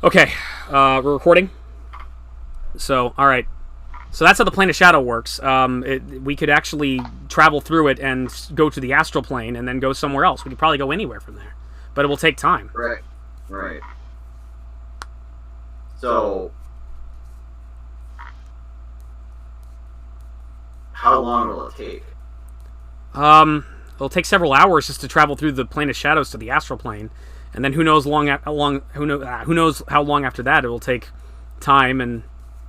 Okay, we're recording. So, all right. So that's how the plane of shadow works. We could actually travel through it and go to the astral plane and then go somewhere else. We could probably go anywhere from there, but it will take time. Right. Right. So, how long will it take? It'll take several hours just to travel through the plane of shadows to the astral plane, and then who knows who knows how long after that it will take time and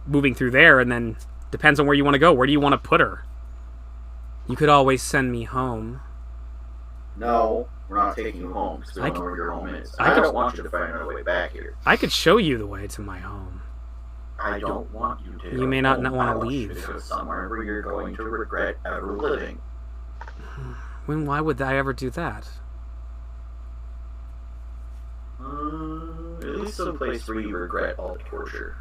moving through there, and then depends on where you want to go. Where do you want to put her? You could always send me home. No, we're not taking you home because we don't know where your home is. I don't want you to find our way back here. I could show you the way to my home. I don't want you to. You may not want to leave. You to go somewhere where you're going to regret ever living. Why would I ever do that? At least some place where you regret all the torture.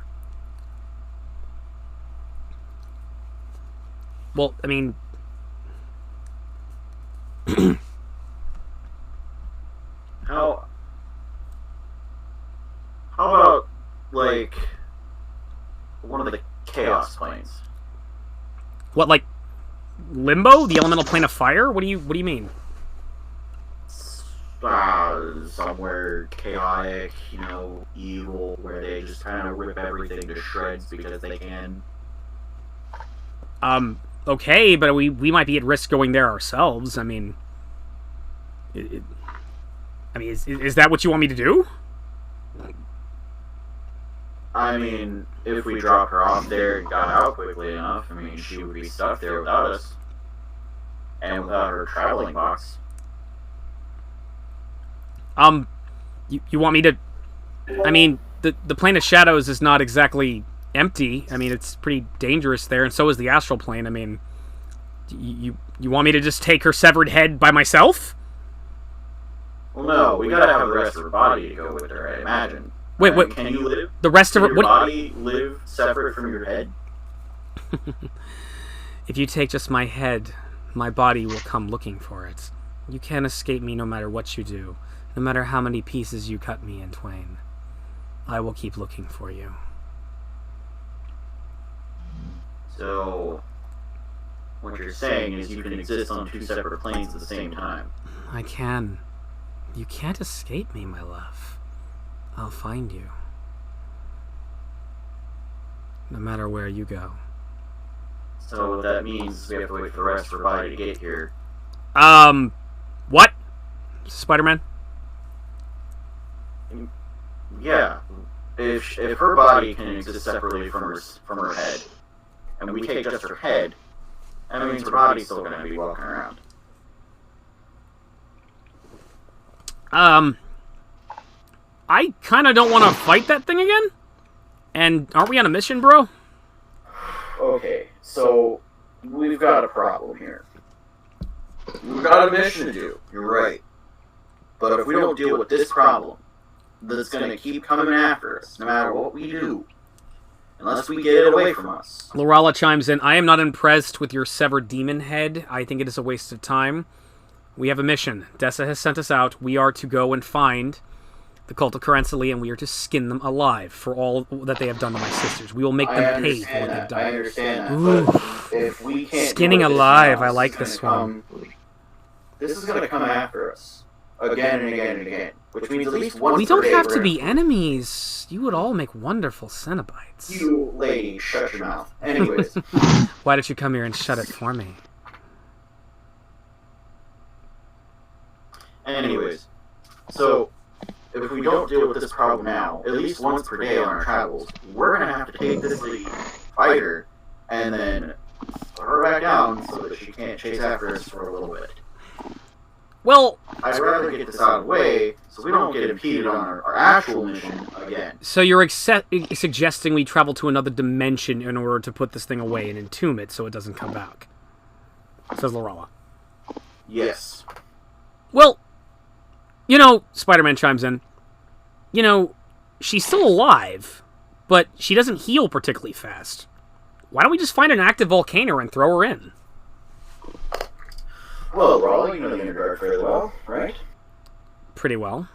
Well, I mean... How about, like, one of the chaos planes? What, like, Limbo? The elemental plane of fire? What do you mean? Somewhere chaotic, evil, where they just kind of rip everything to shreds because they can. Okay, but we might be at risk going there ourselves. I mean... is that what you want me to do? I mean, if we dropped her off there and got out quickly enough, she would be stuck there without us. And without her traveling box. You want me to... I mean, the plane of shadows is not exactly empty. I mean, it's pretty dangerous there, and so is the astral plane. I mean, you want me to just take her severed head by myself? Well, no, we gotta have the rest of her body to go with her, I imagine. Wait, what? Can you live? The rest of her... Your body live separate from your head? If you take just my head, my body will come looking for it. You can't escape me no matter what you do, no matter how many pieces you cut me in twain. I will keep looking for you. So, what you're saying is you can exist on two separate planes at the same time. I can. You can't escape me, my love. I'll find you. No matter where you go. So what that means is we have to wait for the rest of her body to get here. What? Spider-Man? Yeah. If her body can exist separately from her head, and we take just her head, that means her body's still going to be walking around. I kind of don't want to fight that thing again. And aren't we on a mission, bro? Okay, so we've got a problem here. We've got a mission to do, you're right. But if we don't deal with this problem, that's going to keep coming after us, no matter what we do. Unless we get it away from us. Lorala chimes in, I am not impressed with your severed demon head. I think it is a waste of time. We have a mission. Dessa has sent us out. We are to go and find the cult of Carensili, and we are to skin them alive for all that they have done to my sisters. We will make them pay for what they've done. I understand that. Ooh. But if we can't Skinning alive, I like this one. This is going to come after us. Again and again and again. Which means at least once We don't per day have we're to be enemies. You would all make wonderful cenobites. You lady, shut your mouth. Anyways. Why don't you come here and shut it for me? Anyways. So, if we don't deal with this problem now, at least once per day on our travels, we're going to have to take this lady, fight her, and then put her back down so that she can't chase after us for a little bit. Well, I'd rather get this out of the way so we don't get impeded on our actual mission again. so you're suggesting we travel to another dimension in order to put this thing away and entomb it so it doesn't come back, says Lorala. Yes. Well, Spider-Man chimes in, she's still alive, but she doesn't heal particularly fast. Why don't we just find an active volcano and throw her in? Well, Raleigh, you know the Underdark very well, right? Pretty well.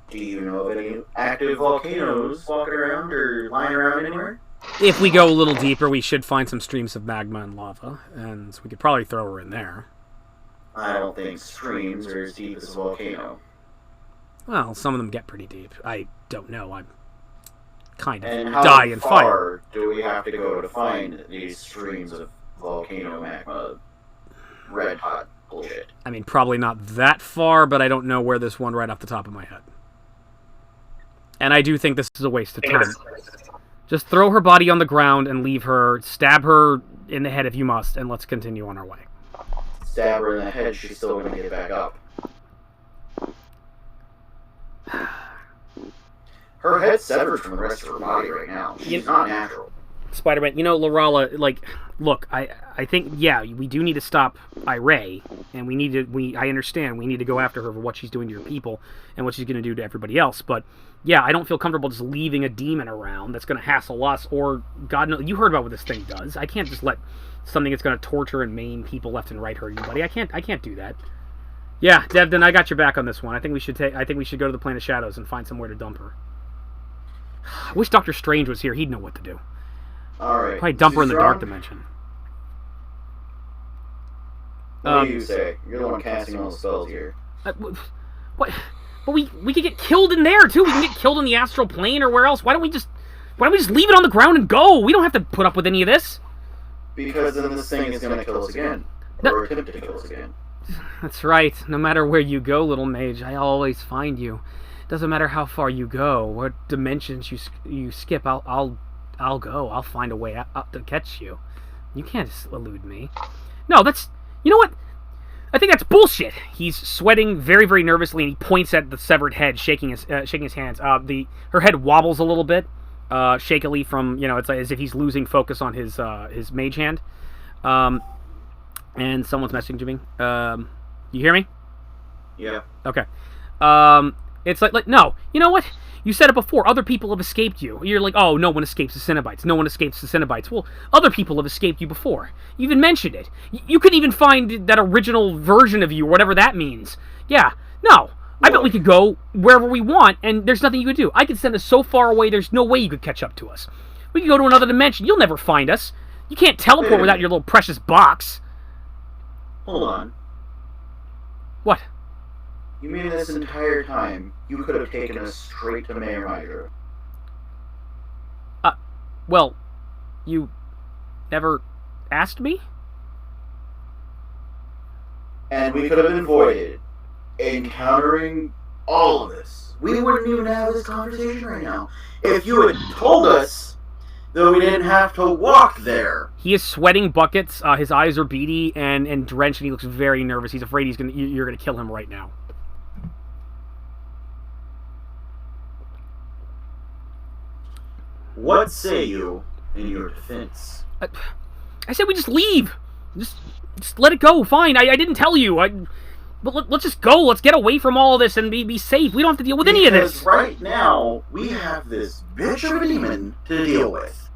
Do you know of any active volcanoes walking around or lying around anywhere? If we go a little deeper, we should find some streams of magma and lava, and we could probably throw her in there. I don't think streams are as deep as a volcano. Well, some of them get pretty deep. I don't know. I'm kind of And how die in fire. far do we have to go to find these streams of volcano magma? Red hot bullshit. I mean, probably not that far, but I don't know where this one right off the top of my head. And I do think this is a waste of time. Just throw her body on the ground and leave her. Stab her in the head if you must, and let's continue on our way. Stab her in the head, she's still gonna get back up. Her head's severed from the rest of her body right now. She's not natural. Spider-Man, Lorala, look, I think, yeah, we do need to stop Iray, and I understand, we need to go after her for what she's doing to your people, and what she's going to do to everybody else, but, yeah, I don't feel comfortable just leaving a demon around that's going to hassle us, or, God knows, you heard about what this thing does. I can't just let something that's going to torture and maim people left and right hurt anybody. I can't do that. Yeah, Devdan, I got your back on this one. I think we should go to the Plane of Shadows and find somewhere to dump her. I wish Dr. Strange was here. He'd know what to do. Alright. Probably dump her in the dark dimension. What do you say? You're the one casting all the spells here. What? But we could get killed in there too. We can get killed in the astral plane or where else. Why don't we just leave it on the ground and go? We don't have to put up with any of this. Because then this thing is going to kill us again. Or attempt to kill us again. That's right. No matter where you go, little mage, I always find you. Doesn't matter how far you go, what dimensions you skip. I'll go. I'll find a way out to catch you. You can't elude me. No, that's... You know what? I think that's bullshit. He's sweating very, very nervously, and he points at the severed head, shaking his hands. Her head wobbles a little bit, shakily from, it's like as if he's losing focus on his mage hand. And someone's messaging me. You hear me? Yeah. Okay. It's like, no. You know what? You said it before. Other people have escaped you. You're like, oh, no one escapes the cinobites. No one escapes the cinobites. Well, other people have escaped you before. You even mentioned it. You couldn't even find that original version of you, whatever that means. Yeah. No. I bet we could go wherever we want, and there's nothing you could do. I could send us so far away, there's no way you could catch up to us. We could go to another dimension. You'll never find us. You can't teleport without your little precious box. Hold on. What? You mean this entire time, you could have taken us straight to Mayor Hydra? Well, you never asked me? And we could have avoided encountering all of this. We wouldn't even have this conversation right now. If you had told us that we didn't have to walk there. He is sweating buckets, his eyes are beady and drenched, and he looks very nervous. He's afraid you're gonna kill him right now. What say you in your defense? I said we just leave. Just let it go. Fine. I didn't tell you. But let's just go. Let's get away from all this and be safe. We don't have to deal with any of this. Because right now, we have this bitch of a demon to deal with.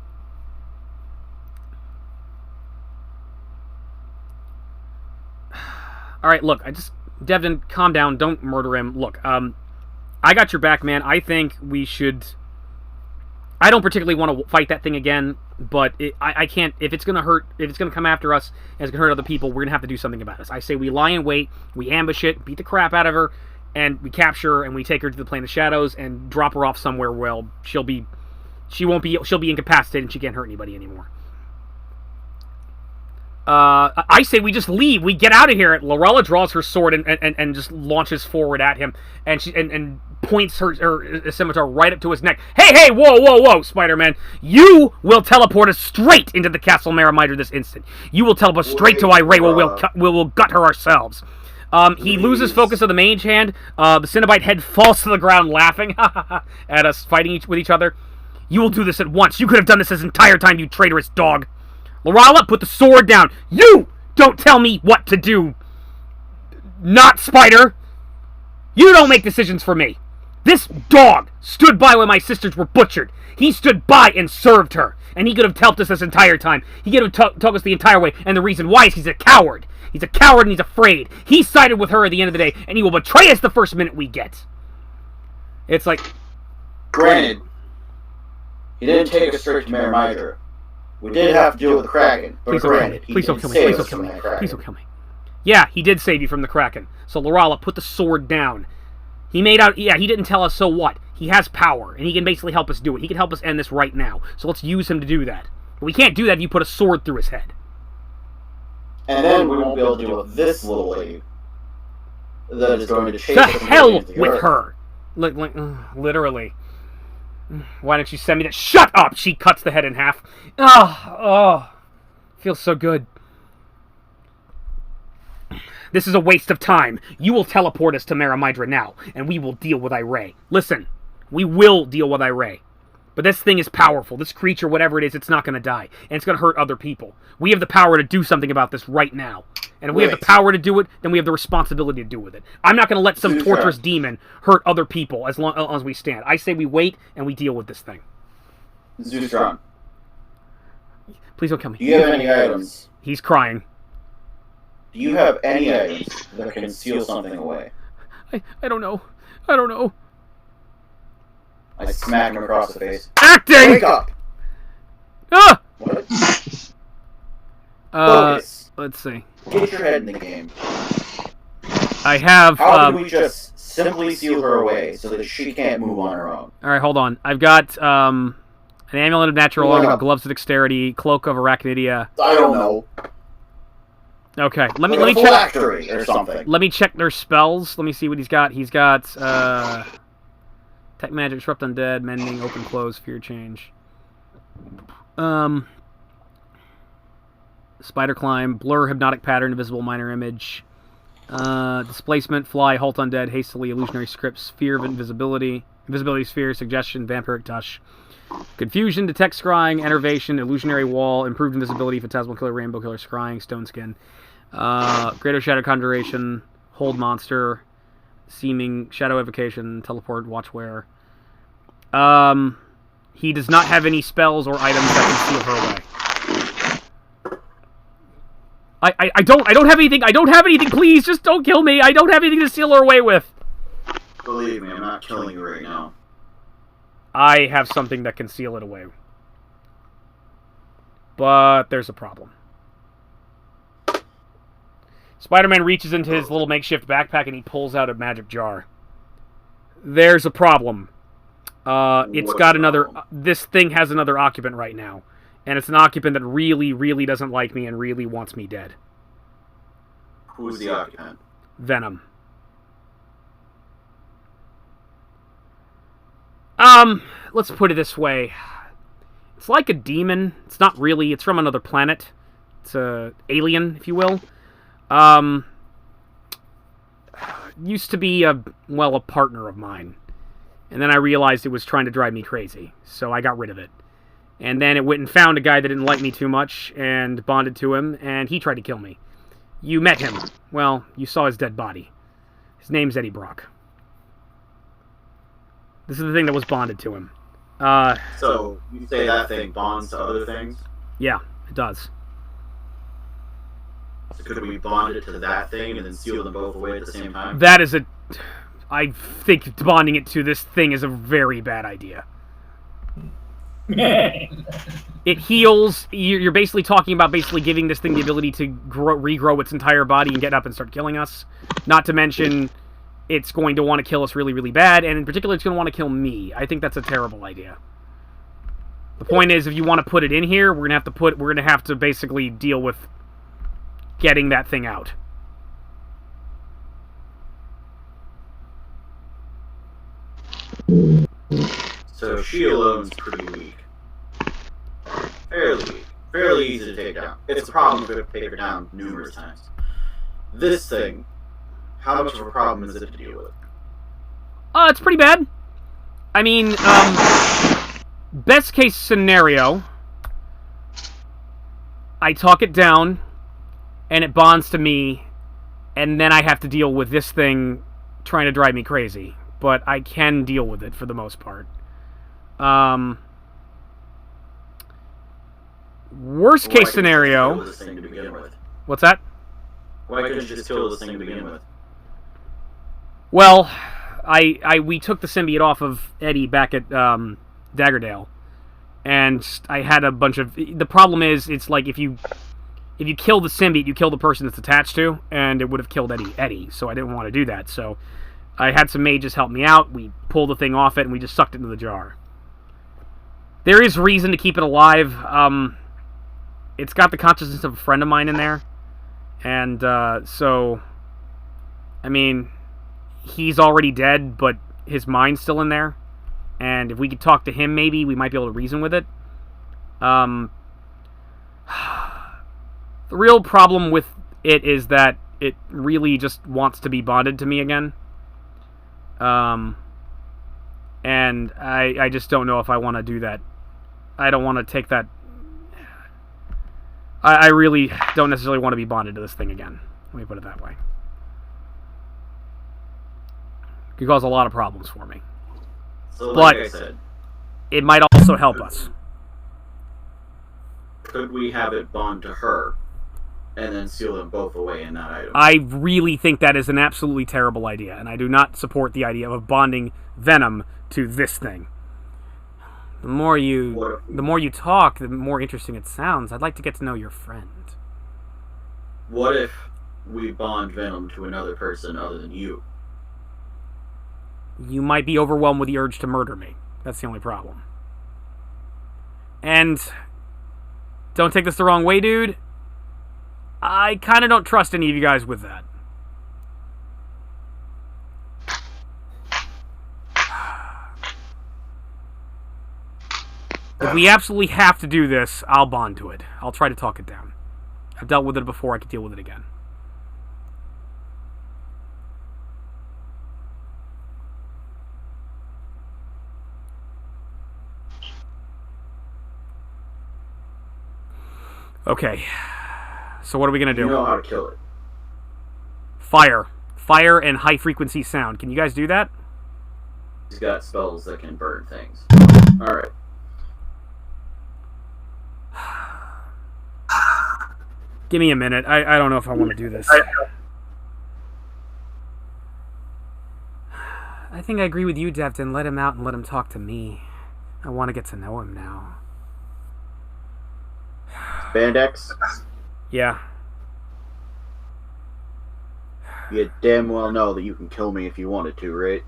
Alright, look. Devdan, calm down. Don't murder him. Look, I got your back, man. I think we should... I don't particularly want to fight that thing again, but I can't. If it's gonna hurt, if it's gonna come after us, and it's gonna hurt other people, we're gonna have to do something about it. I say we lie in wait, we ambush it, beat the crap out of her, and we capture her, and we take her to the Plane of Shadows and drop her off somewhere where she'll be incapacitated and she can't hurt anybody anymore. I say we just leave. We get out of here. Lorella draws her sword and just launches forward at him, and she points her scimitar right up to his neck. Hey, whoa, Spider-Man! You will teleport us straight into the Castle Maramiter this instant. You will teleport straight to Iray, where we'll gut her ourselves. He loses focus of the mage hand. The Cinobite head falls to the ground, laughing at us fighting with each other. You will do this at once. You could have done this entire time, you traitorous dog. Lorella, put the sword down. You don't tell me what to do. Not Spider. You don't make decisions for me. This dog stood by when my sisters were butchered. He stood by and served her. And he could have helped us this entire time. He could have took us the entire way. And the reason why is he's a coward. He's a coward and he's afraid. He sided with her at the end of the day. And he will betray us the first minute we get. It's like... Granted, he didn't take us straight to Mare Mydra. We did have to deal with the Kraken, but Please granted, don't kill me. Please don't kill me. Please don't kill me. Yeah, he did save you from the Kraken. So, Lorala, put the sword down. He made out... Yeah, he didn't tell us, so what? He has power, and he can basically help us do it. He can help us end this right now. So let's use him to do that. But we can't do that if you put a sword through his head. And then we won't be able to deal with this little lady that is going to chase The us hell with her! Literally. Why don't you send me that? Shut up! She cuts the head in half. Oh. Feels so good. This is a waste of time. You will teleport us to Mare Mydra now, and we will deal with Iray. Listen, we will deal with Iray. But this thing is powerful. This creature, whatever it is, it's not going to die. And it's going to hurt other people. We have the power to do something about this right now. And if we have the power to do it, then we have the responsibility to do with it. I'm not going to let some torturous demon hurt other people as long as we stand. I say we wait and we deal with this thing. Zeustron. Please don't kill me. Do you have any items? He's crying. Do you have any items that can seal something away? I don't know. I don't know. I smack him across the face. Acting! Wake up! Ah! What? Focus. Let's see. Get your head in the game. I have... How can we just simply seal her away so that she can't move on her own? Alright, hold on. I've got, an amulet of natural law, gloves of dexterity, cloak of arachnidia. I don't know. Okay, let me check. Phylactery or something. Let me check their spells. Let me see what he's got. He's got Tech Magic, Disrupt Undead, Mending, Open Close, Fear Change. Spider Climb, Blur, Hypnotic Pattern, Invisible Minor Image. Displacement, Fly, Halt Undead, Hastily, Illusionary Script, Sphere of Invisibility, Invisibility Sphere, Suggestion, Vampiric Touch. Confusion, Detect Scrying, Enervation, Illusionary Wall, Improved Invisibility, Phantasmal Killer, Rainbow Killer, Scrying, Stone Skin. Greater Shadow Conjuration, Hold Monster, Seeming, Shadow Evocation, Teleport, Watchwear. He does not have any spells or items that can seal her away. I don't have anything. I don't have anything. Please, just don't kill me. I don't have anything to seal her away with. Believe me, I'm not killing you right now. I have something that can seal it away. But there's a problem. Spider-Man reaches into his little makeshift backpack and he pulls out a magic jar. There's a problem. It's got another... This thing has another occupant right now. And it's an occupant that really, really doesn't like me and really wants me dead. Who's the occupant? Venom. Let's put it this way. It's like a demon. It's not really. It's from another planet. It's a alien, if you will. Used to be a partner of mine. And then I realized it was trying to drive me crazy. So I got rid of it. And then it went and found a guy that didn't like me too much and bonded to him, and he tried to kill me. You met him. Well, you saw his dead body. His name's Eddie Brock. This is the thing that was bonded to him. So, you say that thing bonds to other things? Yeah, it does. So could we bond it to that thing and then seal them both away at the same time? That is a... I think bonding it to this thing is a very bad idea. It heals. You're basically talking about giving this thing the ability to regrow its entire body and get up and start killing us. Not to mention, it's going to want to kill us really, really bad, and in particular, it's going to want to kill me. I think that's a terrible idea. The point is, if you want to put it in here, we're going to have to basically deal with getting that thing out. So she alone's pretty weak. Fairly weak. Fairly easy to take down. It's a problem to take her down numerous times. This thing, how much of a problem is it to deal with? It's pretty bad. I mean, best case scenario, I talk it down, and it bonds to me, and then I have to deal with this thing trying to drive me crazy. But I can deal with it for the most part. Worst case scenario... What's that? Why couldn't you just kill this thing to begin with? Well, we took the symbiote off of Eddie back at Daggerdale, and I had a bunch of. The problem is, it's like if you kill the symbiote, you kill the person it's attached to, and it would have killed Eddie. So I didn't want to do that. So I had some mages help me out. We pulled the thing off it, and we just sucked it into the jar. There is reason to keep it alive. It's got the consciousness of a friend of mine in there, and so, I mean, he's already dead, but his mind's still in there, and if we could talk to him, maybe we might be able to reason with it. The real problem with it is that it really just wants to be bonded to me again. And I just don't know if I want to do that. I don't want to take that. I really don't necessarily want to be bonded to this thing again. Let me put it that way. It could cause a lot of problems for me. So, but like I said, it might also help us. Could we have it bond to her, and then seal them both away in that item? I really think that is an absolutely terrible idea, and I do not support the idea of bonding Venom to this thing. The more you talk, the more interesting it sounds. I'd like to get to know your friend. What if we bond Venom to another person other than you? You might be overwhelmed with the urge to murder me. That's the only problem. And don't take this the wrong way, dude. I kind of don't trust any of you guys with that. If we absolutely have to do this, I'll bond to it. I'll try to talk it down. I've dealt with it before, I could deal with it again. Okay. So what are we going to do? You know how to kill it. Fire. Fire and high-frequency sound. Can you guys do that? He's got spells that can burn things. Alright. Give me a minute. I don't know if I want to do this. I think I agree with you, Devdan. Let him out and let him talk to me. I want to get to know him now. Bandex? Yeah. You damn well know that you can kill me if you wanted to, right?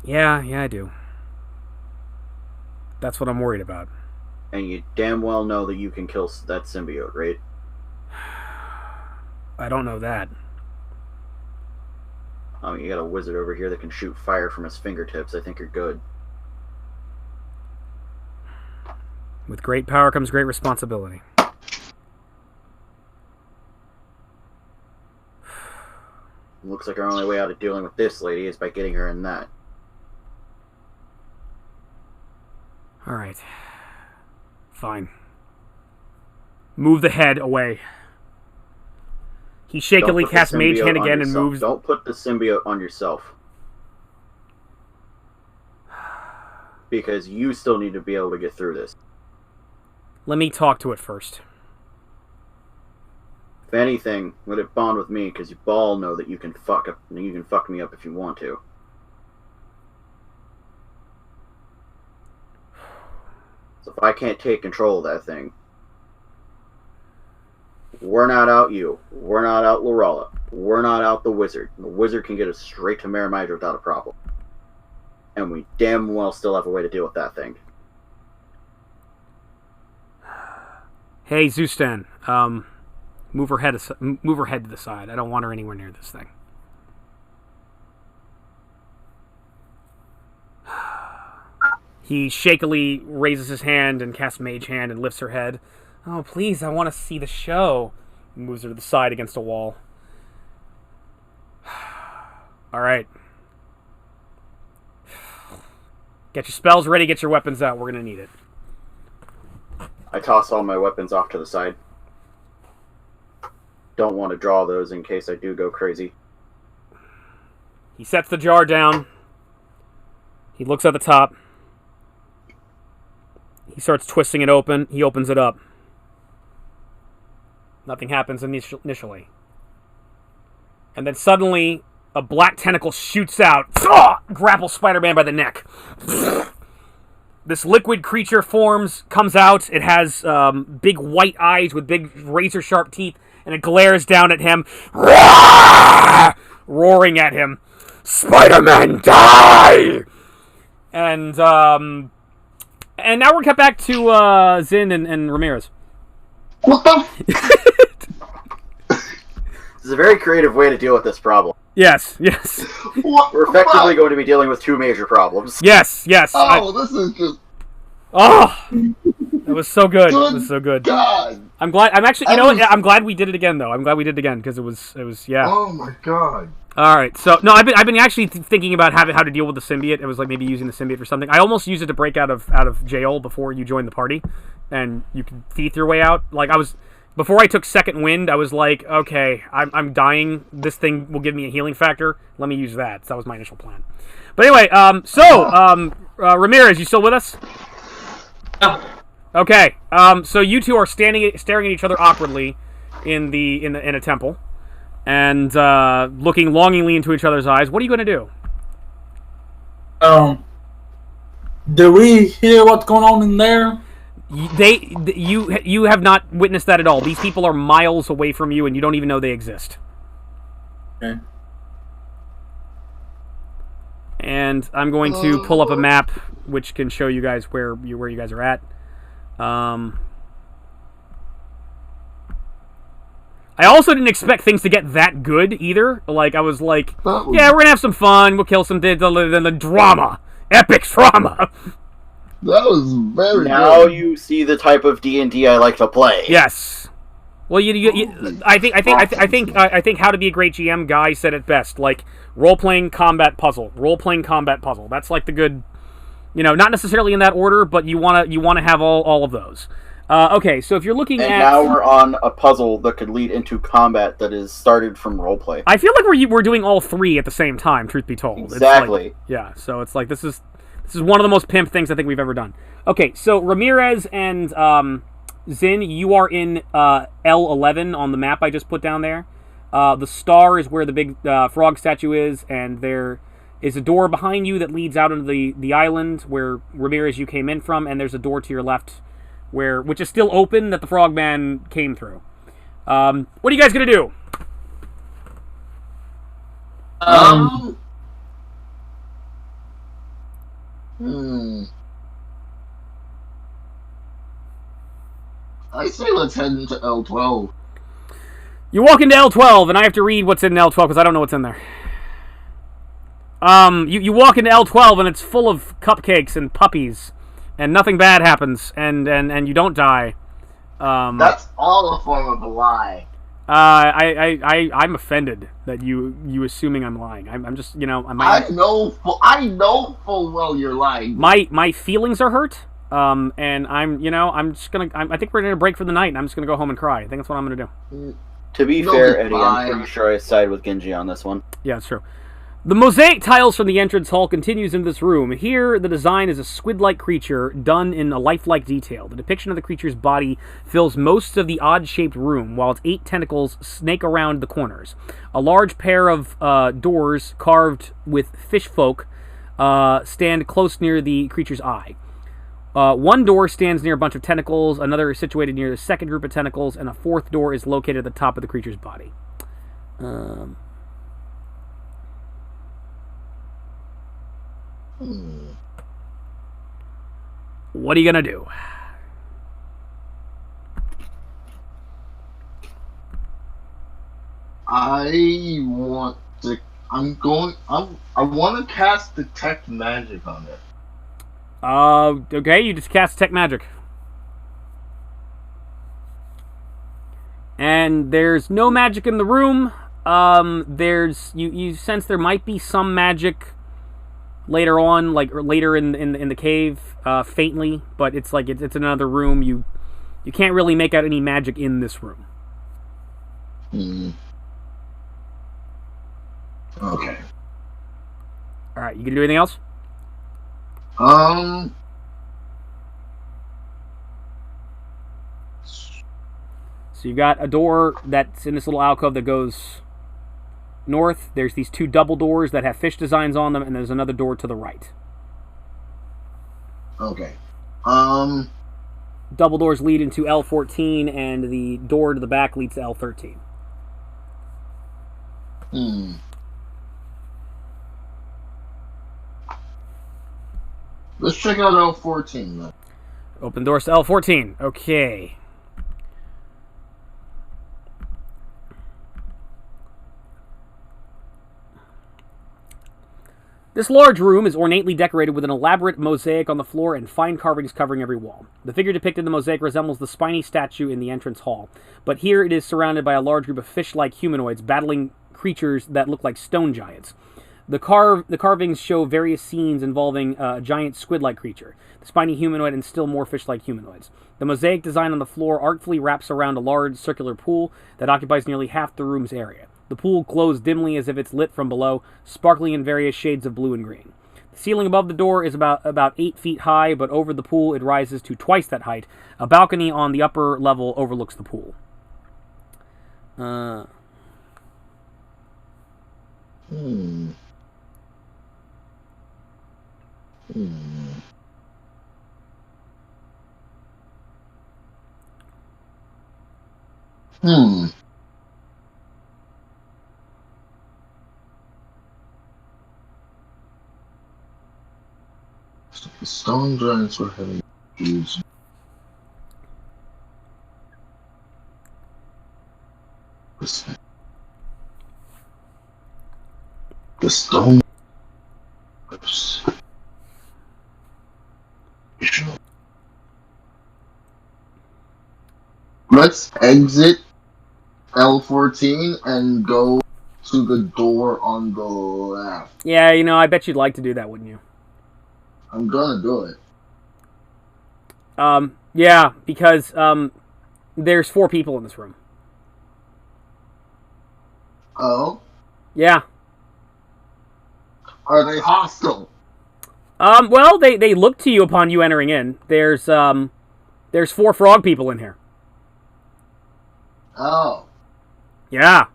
Yeah, I do. That's what I'm worried about. And you damn well know that you can kill that symbiote, right? I don't know that. I mean, you got a wizard over here that can shoot fire from his fingertips. I think you're good. With great power comes great responsibility. Looks like our only way out of dealing with this lady is by getting her in that. Alright. Fine. Move the head away. He shakily casts Mage Hand again and moves... Don't put the symbiote on yourself. Because you still need to be able to get through this. Let me talk to it first. If anything, let it bond with me, because you all know that you can fuck me up if you want to. So if I can't take control of that thing, we're not out you. We're not out Lorella. We're not out the wizard. The wizard can get us straight to Marimidra without a problem. And we damn well still have a way to deal with that thing. Hey, Zustan. Move her head to the side. I don't want her anywhere near this thing. He shakily raises his hand and casts Mage Hand and lifts her head. Oh, please, I want to see the show. He moves her to the side against a wall. Alright. Get your spells ready, get your weapons out. We're going to need it. I toss all my weapons off to the side. Don't want to draw those in case I do go crazy. He sets the jar down. He looks at the top. He starts twisting it open. He opens it up. Nothing happens initially. And then suddenly, a black tentacle shoots out, grapples Spider-Man by the neck. This liquid creature comes out. It has big white eyes with big razor-sharp teeth, and it glares down at him, roaring at him, "Spider-Man, die!" And now we're cut back to Zin and Ramirez. What the? This is a very creative way to deal with this problem. Yes. What We're effectively going to be dealing with two major problems. Yes. Oh, this is just... Oh, that was so good. It was so good. God. I'm glad. I'm actually. You know what? I'm glad we did it again, though. I'm glad we did it again because it was. Yeah. Oh my God. All right. So no, I've been actually thinking about how to deal with the symbiote. It was like maybe using the symbiote for something. I almost used it to break out of jail before you joined the party, and you could thief your way out. Like before I took second wind, I was like, okay, I'm dying. This thing will give me a healing factor. Let me use that. So that was my initial plan. But anyway, Ramirez, you still with us? Okay. So you two are staring at each other awkwardly in a temple, and looking longingly into each other's eyes. What are you going to do? Do we hear what's going on in there? You have not witnessed that at all. These people are miles away from you, and you don't even know they exist. Okay. And I'm going to pull up a map which can show you guys where you guys are at. I also didn't expect things to get that good either. Like, I was like, yeah, we're gonna have some fun. We'll kill some the drama, epic drama. That was very Now good. you see the type of D&D I like to play. Yes. Well, I think How to Be a Great GM guy said it best. Like, role-playing combat puzzle. Role-playing combat puzzle. That's like the good, not necessarily in that order, but you wanna have all of those. Okay, so if you're looking and at... now we're on a puzzle that could lead into combat that is started from roleplay. I feel like we're doing all three at the same time, truth be told. Exactly. It's like, yeah, so it's like, this is one of the most pimp things I think we've ever done. Okay, so Ramirez and Zin, you are in L11 on the map I just put down there. The star is where the big frog statue is, and there is a door behind you that leads out into the island where Ramirez you came in from, and there's a door to your left which is still open that the frogman came through. What are you guys gonna do? I say let's head into L12. You walk into L12, and I have to read what's in L12 because I don't know what's in there. You walk into L12, and it's full of cupcakes and puppies, and nothing bad happens, and you don't die. That's all a form of a lie. I'm offended that you assuming I'm lying. I'm just, I know full well you're lying. My feelings are hurt. And I'm just gonna. I think we're gonna break for the night, and I'm just gonna go home and cry. I think that's what I'm gonna do. To be fair, Eddie, I'm pretty sure I side with Genji on this one. Yeah, it's true. The mosaic tiles from the entrance hall continues into this room. Here, the design is a squid-like creature done in a lifelike detail. The depiction of the creature's body fills most of the odd-shaped room, while its 8 tentacles snake around the corners. A large pair of doors carved with fish folk stand close near the creature's eye. One door stands near a bunch of tentacles, another is situated near the second group of tentacles, and a fourth door is located at the top of the creature's body. What are you gonna do? I want to cast detect magic on it. Okay, you just cast detect magic. And there's no magic in the room. There's you sense there might be some magic later on, or later in the cave, faintly, but it's like it's another room. You can't really make out any magic in this room. Okay. All right, you gonna do anything else? So you got a door that's in this little alcove that goes north, there's these 2 double doors that have fish designs on them, and there's another door to the right. Okay. Double doors lead into L14, and the door to the back leads to L13. Let's check out L14 then. Open doors to L14. Okay. This large room is ornately decorated with an elaborate mosaic on the floor and fine carvings covering every wall. The figure depicted in the mosaic resembles the spiny statue in the entrance hall, but here it is surrounded by a large group of fish-like humanoids battling creatures that look like stone giants. The carvings show various scenes involving a giant squid-like creature, the spiny humanoid, and still more fish-like humanoids. The mosaic design on the floor artfully wraps around a large circular pool that occupies nearly half the room's area. The pool glows dimly as if it's lit from below, sparkling in various shades of blue and green. The ceiling above the door is about 8 feet high, but over the pool it rises to twice that height. A balcony on the upper level overlooks the pool. The stone giants were having issues. The stone. Let's exit L14 and go to the door on the left. Yeah, I bet you'd like to do that, wouldn't you? I'm gonna do it. Yeah, because, there's 4 people in this room. Oh? Yeah. Are they hostile? Well, they look to you upon you entering in. There's 4 frog people in here. Oh. Yeah.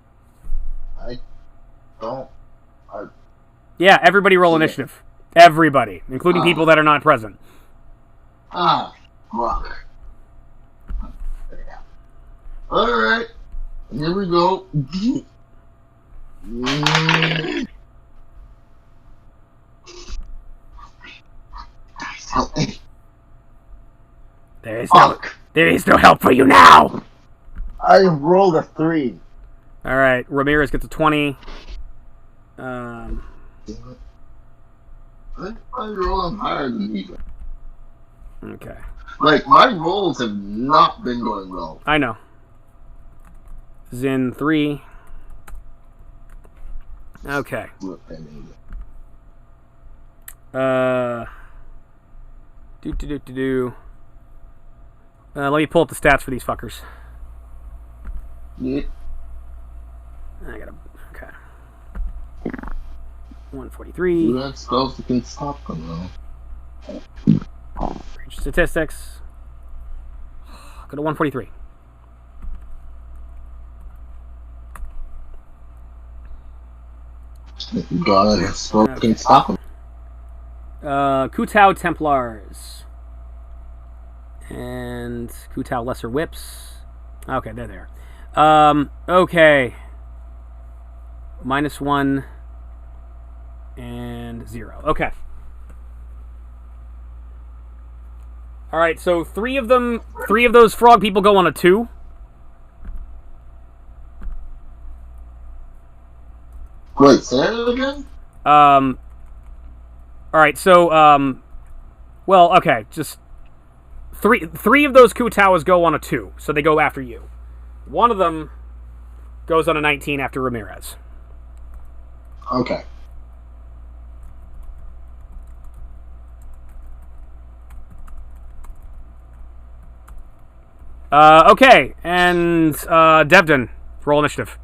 Yeah, everybody roll initiative. Everybody, including people that are not present. Fuck. Alright. Here we go. There is no help for you now! I rolled a 3. Alright, Ramirez gets a 20. I roll higher than me. Okay. Like, my rolls have not been going well. I know. Zin 3. Okay. Let me pull up the stats for these fuckers. Yeah. I gotta. Okay. 143. You have spells that can stop them, though. Reach statistics. Go to 143. God, have spells that can stop them. Kutao Templars. And Kutao Lesser Whips. Okay, they're there. Okay. -1 and 0. Okay. Alright, so 3 of those frog people go on a 2. Wait, say that again? Alright, so, well, okay, just... Three of those Kutawas go on a 2, so they go after you. One of them goes on a 19 after Ramirez. Okay. Okay, and, Devdan, roll initiative.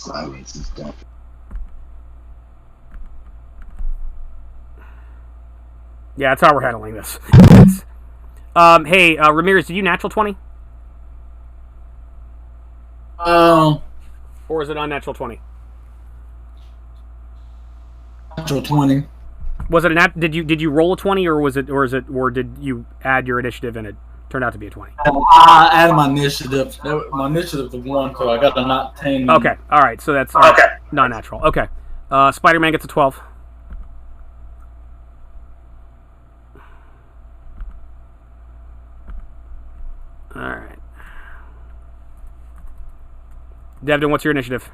Silence is death. Yeah, that's how we're handling this. Hey, Ramirez, did you natural 20? Or is it unnatural 20? Natural 20. Was it did you roll a 20 or did you add your initiative and it turned out to be a 20? I added my initiative. My initiative was 1, so I got a not 10. Okay, all right, so that's not natural. Okay, Spider-Man gets a 12. All right, Devdan, what's your initiative?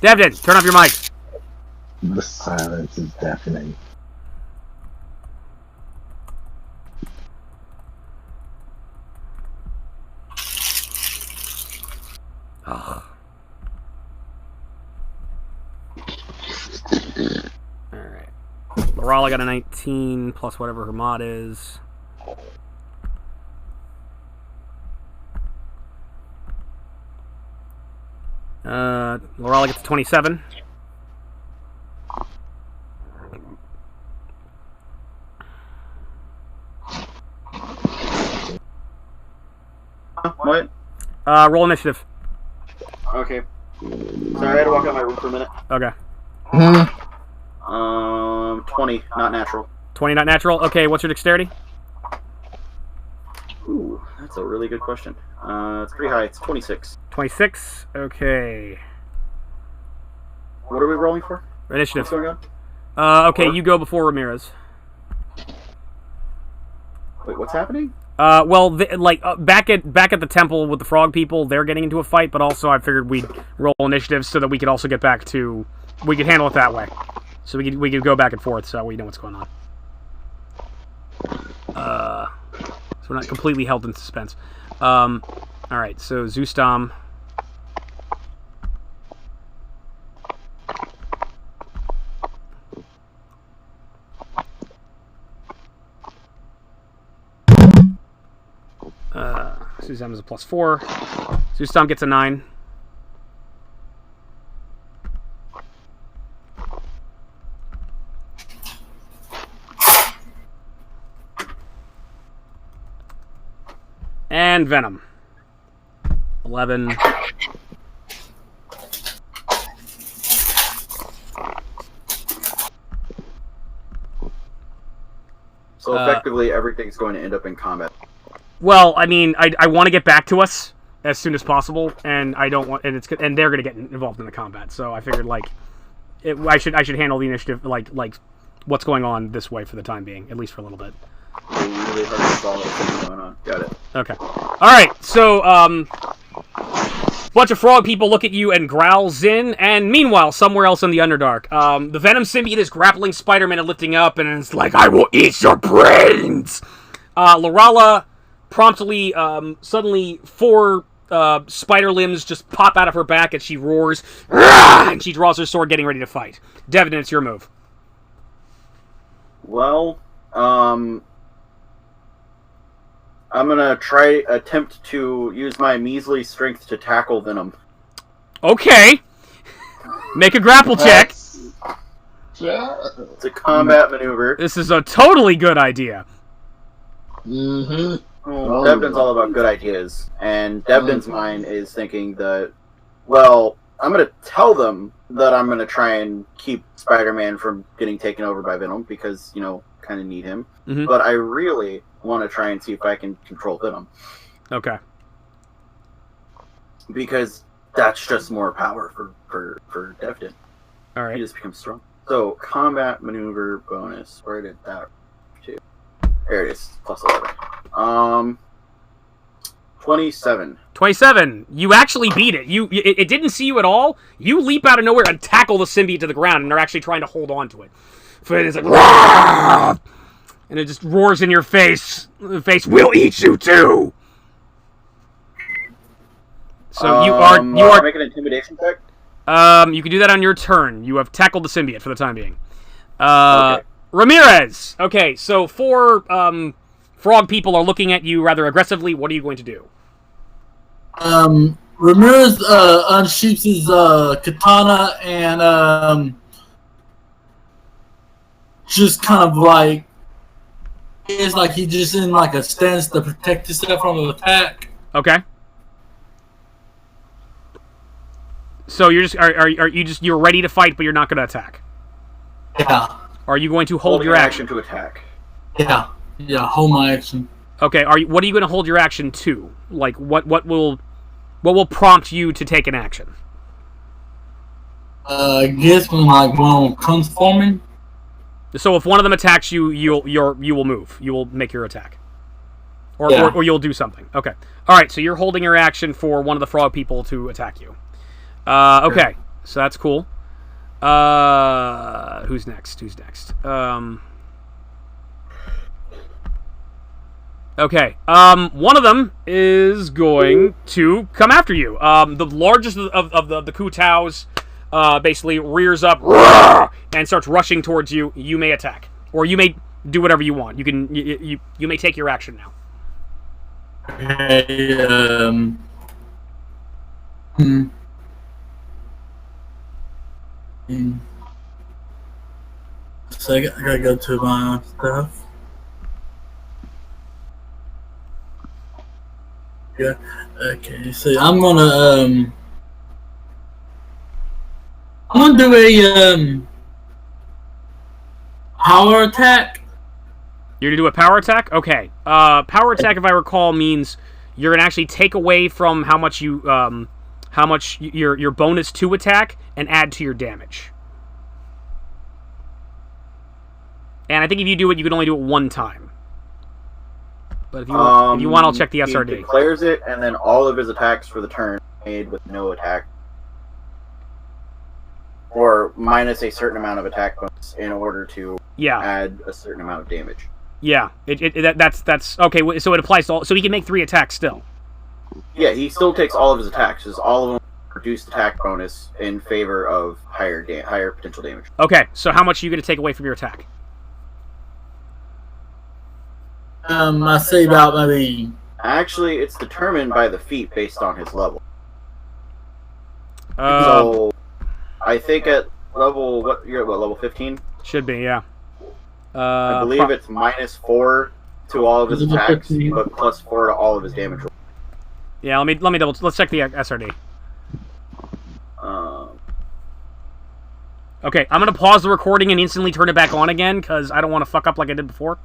Devdan, turn off your mic. The silence is deafening. Oh. Alright. Lorala got a 19 plus whatever her mod is. Lorala gets a 27. What? Roll initiative. Okay. Sorry, I had to walk out my room for a minute. Okay. 20, not natural. 20 not natural? Okay, what's your dexterity? Ooh, that's a really good question. It's pretty high. It's 26. 26? Okay. What are we rolling for? Initiative. What's going on? Okay, you go before Ramirez. Wait, what's happening? Well, back at the temple with the frog people, they're getting into a fight, but also I figured we'd roll initiative so that we could also get back to... We could handle it that way. So we could go back and forth so we know what's going on. So we're not completely held in suspense. Alright, so Zustam... Zustam is a +4. Zustam gets a 9. And Venom. 11. So effectively, everything's going to end up in combat. Well, I mean, I want to get back to us as soon as possible, and I don't want, and they're going to get involved in the combat. So I figured, I should handle the initiative, like what's going on this way for the time being, at least for a little bit. Really hard to follow what's going on. Got it. Okay. All right. So, bunch of frog people look at you and growl Zin, and meanwhile, somewhere else in the Underdark, the Venom symbiote is grappling Spider-Man and lifting up, and it's like, I will eat your brains. Lorala promptly, suddenly 4 spider limbs just pop out of her back as she roars, and she draws her sword, getting ready to fight. Devdan, it's your move. Well, I'm gonna attempt to use my measly strength to tackle Venom. Okay. Make a grapple check. Yeah. It's a combat maneuver. This is a totally good idea. Mm-hmm. Well, Devdan's all about good ideas, and Devdan's mind is thinking that, well, I'm going to tell them that I'm going to try and keep Spider-Man from getting taken over by Venom because, kind of need him. Mm-hmm. But I really want to try and see if I can control Venom. Okay. Because that's just more power for Devdan. All right. He just becomes strong. So, combat maneuver bonus. Where did that to? There it is. Plus 11. 27. 27. You actually beat it. It didn't see you at all. You leap out of nowhere and tackle the symbiote to the ground, and they're actually trying to hold on to it. So it's like, Rah! And it just roars in your face. The face, we'll eat you too. So you are make an intimidation check. You can do that on your turn. You have tackled the symbiote for the time being. Okay. Ramirez. Okay, so 4 frog people are looking at you rather aggressively. What are you going to do? Ramirez unsheaths his katana and just kind of like it's like he's just in like a stance to protect himself from an attack. Okay. So you're just you're ready to fight, but you're not going to attack. Yeah. Are you going to hold Holding your an action to attack? Yeah. Hold my action. Okay. What are you going to hold your action to? Like what will prompt you to take an action? I guess when one comes for me. So if one of them attacks you, you will move. You will make your attack, or you'll do something. Okay. All right. So you're holding your action for one of the frog people to attack you. Okay. So that's cool. Who's next? Okay. One of them is going to come after you. The largest of the Kutaos basically rears up and starts rushing towards you. You may attack, or you may do whatever you want. You can you may take your action now. Okay. So I gotta go to my stuff. Yeah. Okay. So I'm gonna do a power attack. You're gonna do a power attack? Okay. Power attack, if I recall, means you're gonna actually take away from how much your bonus to attack and add to your damage. And I think if you do it, you can only do it one time. But if you want, I'll check the SRD. He declares it, and then all of his attacks for the turn made with no attack, or minus a certain amount of attack bonus in order to add a certain amount of damage. Yeah, that's okay. So it applies to all. So he can make 3 attacks still. Yeah, he still takes all of his attacks. Just all of them reduced attack bonus in favor of higher potential damage. Okay, so how much are you going to take away from your attack? I say about maybe. Actually, it's determined by the feat based on his level. So, I think at level you're at level 15? Should be, yeah. I believe it's -4 to all of his attacks, but +4 to all of his damage rolls. Yeah, let me let's check the SRD. Okay, I'm gonna pause the recording and instantly turn it back on again because I don't want to fuck up like I did before.